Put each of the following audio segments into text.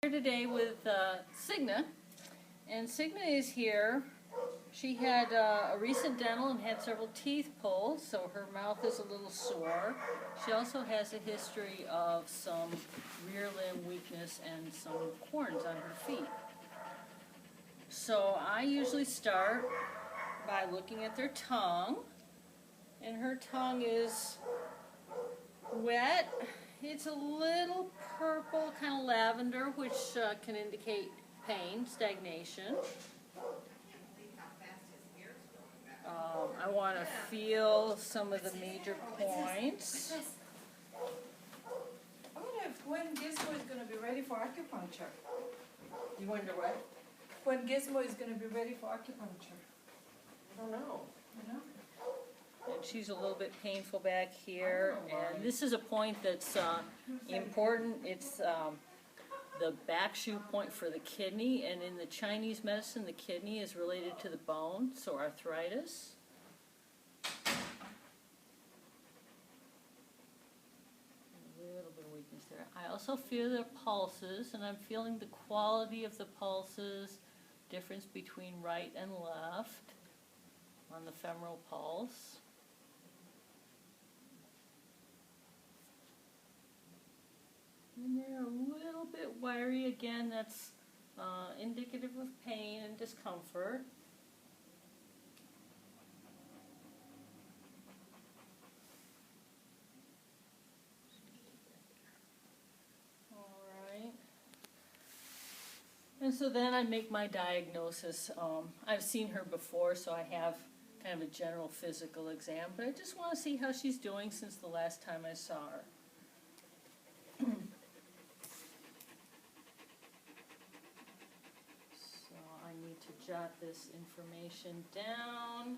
Here today with Cigna, and Cigna is here. She had a recent dental and had several teeth pulled, so her mouth is a little sore. She also has a history of some rear limb weakness and some corns on her feet. So I usually start by looking at their tongue, and her tongue is wet. It's a little purple, kind of lavender, which can indicate pain, stagnation. I want to feel some of the major points. I wonder if when Gizmo is going to be ready for acupuncture. You wonder what? When Gizmo is going to be ready for acupuncture. I don't know. You know? And she's a little bit painful back here, and this is a point that's important. It's the back shoe point for the kidney, and in the Chinese medicine, the kidney is related to the bone, so arthritis. A little bit of weakness there. I also feel their pulses, and I'm feeling the quality of the pulses, difference between right and left on the femoral pulse. And they're a little bit wiry. Again, that's indicative of pain and discomfort. All right. And so then I make my diagnosis. I've seen her before, so I have kind of a general physical exam, but I just want to see how she's doing since the last time I saw her. To jot this information down.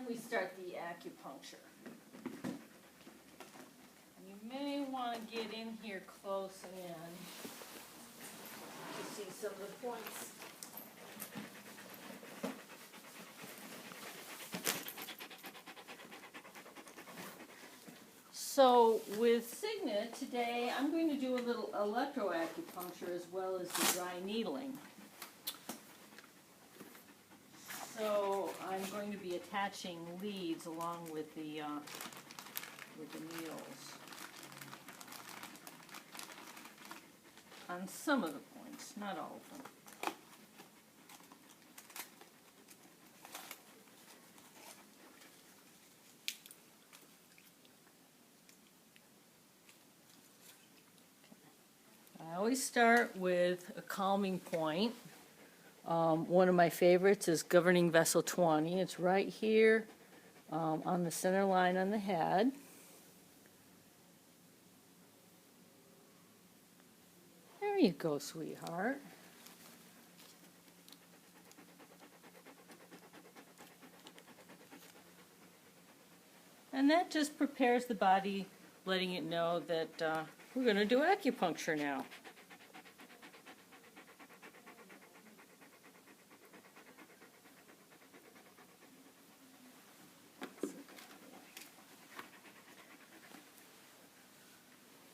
We start the acupuncture. You may want to get in here close in to see some of the points. So with Cigna today, I'm going to do a little electroacupuncture as well as the dry needling. So I'm going to be attaching leads along with the needles on some of the points, not all of them. I always start with a calming point. One of my favorites is governing vessel 20. It's right here on the center line on the head. There you go, sweetheart. And that just prepares the body, letting it know that we're going to do acupuncture now.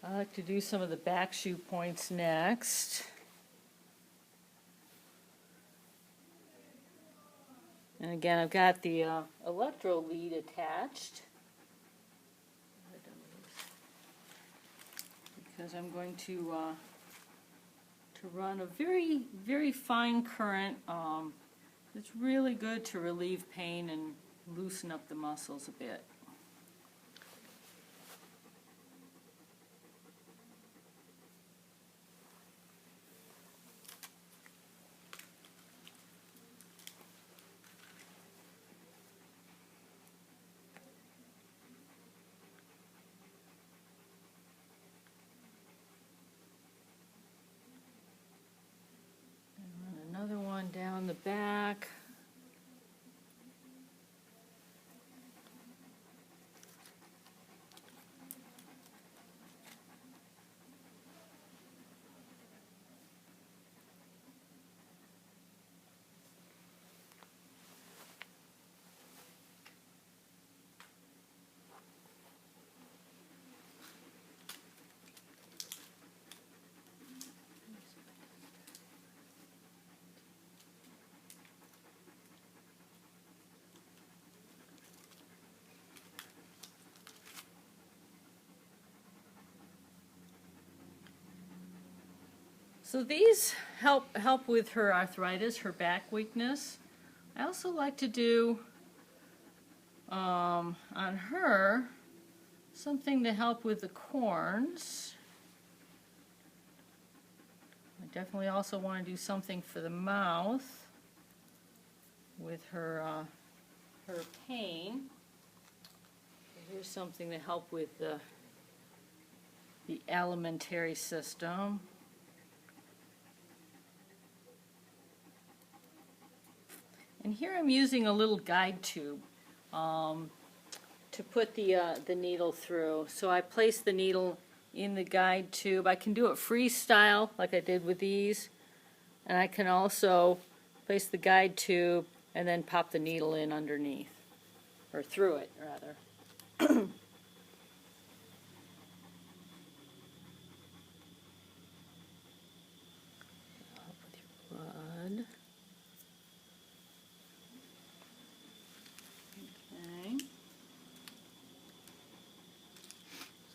I like to do some of the back shoe points next. And again, I've got the electro lead attached because I'm going to run a very, very fine current. It's really good to relieve pain and loosen up the muscles a bit. the back. So these help with her arthritis, her back weakness. I also like to do on her something to help with the corns. I definitely also want to do something for the mouth with her her pain. Here's something to help with the alimentary system. And here I'm using a little guide tube to put the needle through. So I place the needle in the guide tube. I can do it freestyle like I did with these. And I can also place the guide tube and then pop the needle in underneath. Or through it, rather. Blood.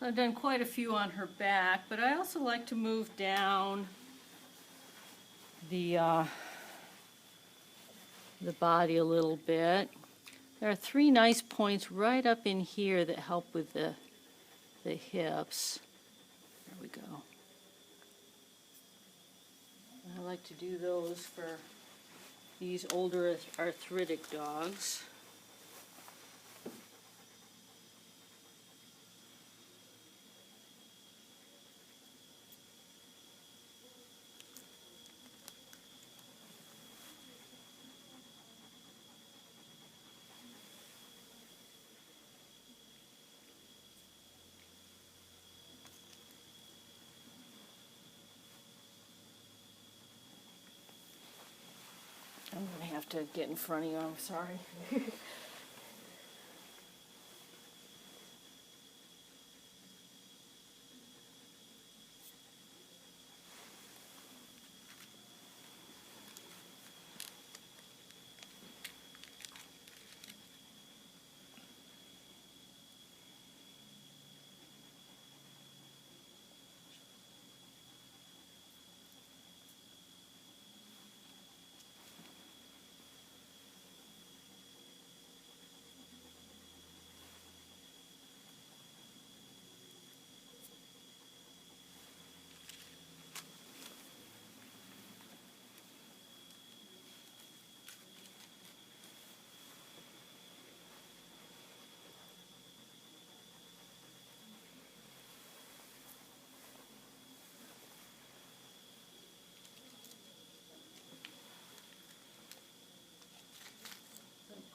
So I've done quite a few on her back, but I also like to move down the body a little bit. There are 3 nice points right up in here that help with the hips. There we go. I like to do those for these older arthritic dogs. I'm going to have to get in front of you, I'm sorry.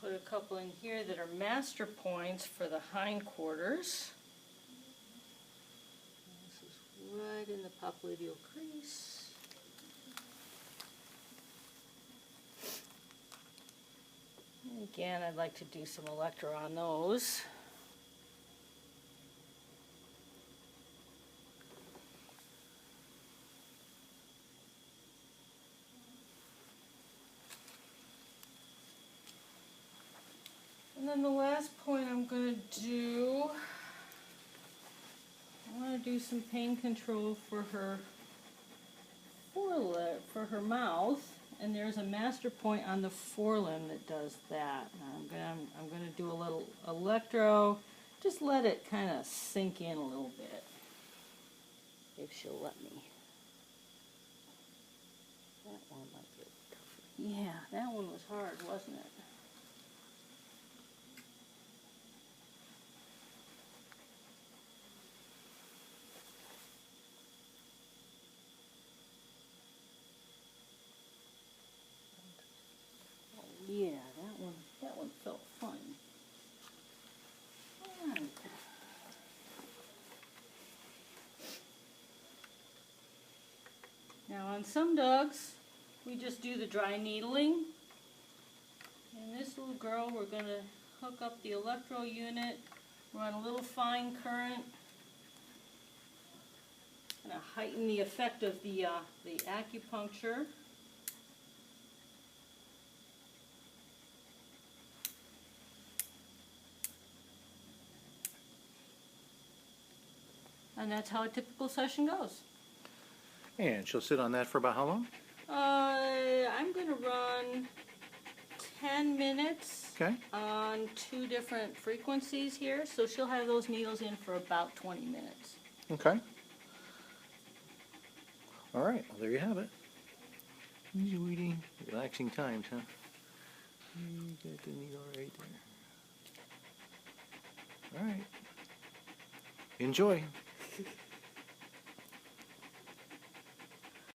Put a couple in here that are master points for the hindquarters. This is right in the popliteal crease. And again, I'd like to do some electro on those. And then the last point I'm going to do, I want to do some pain control for her forelimb, for her mouth, and there's a master point on the forelimb that does that. Now I'm going to do a little electro, just let it kind of sink in a little bit, if she'll let me. That one might get tougher. Yeah, that one was hard, wasn't it? Now on some dogs, we just do the dry needling. And this little girl, we're going to hook up the electro unit, run a little fine current, and heighten the effect of the acupuncture. And that's how a typical session goes. And she'll sit on that for about how long? I'm going to run 10 minutes Okay. on 2 different frequencies here, so she'll have those needles in for about 20 minutes. Okay. All right. Well, there you have it. Easy, weedy, relaxing times, huh? You got the needle right there. All right. Enjoy.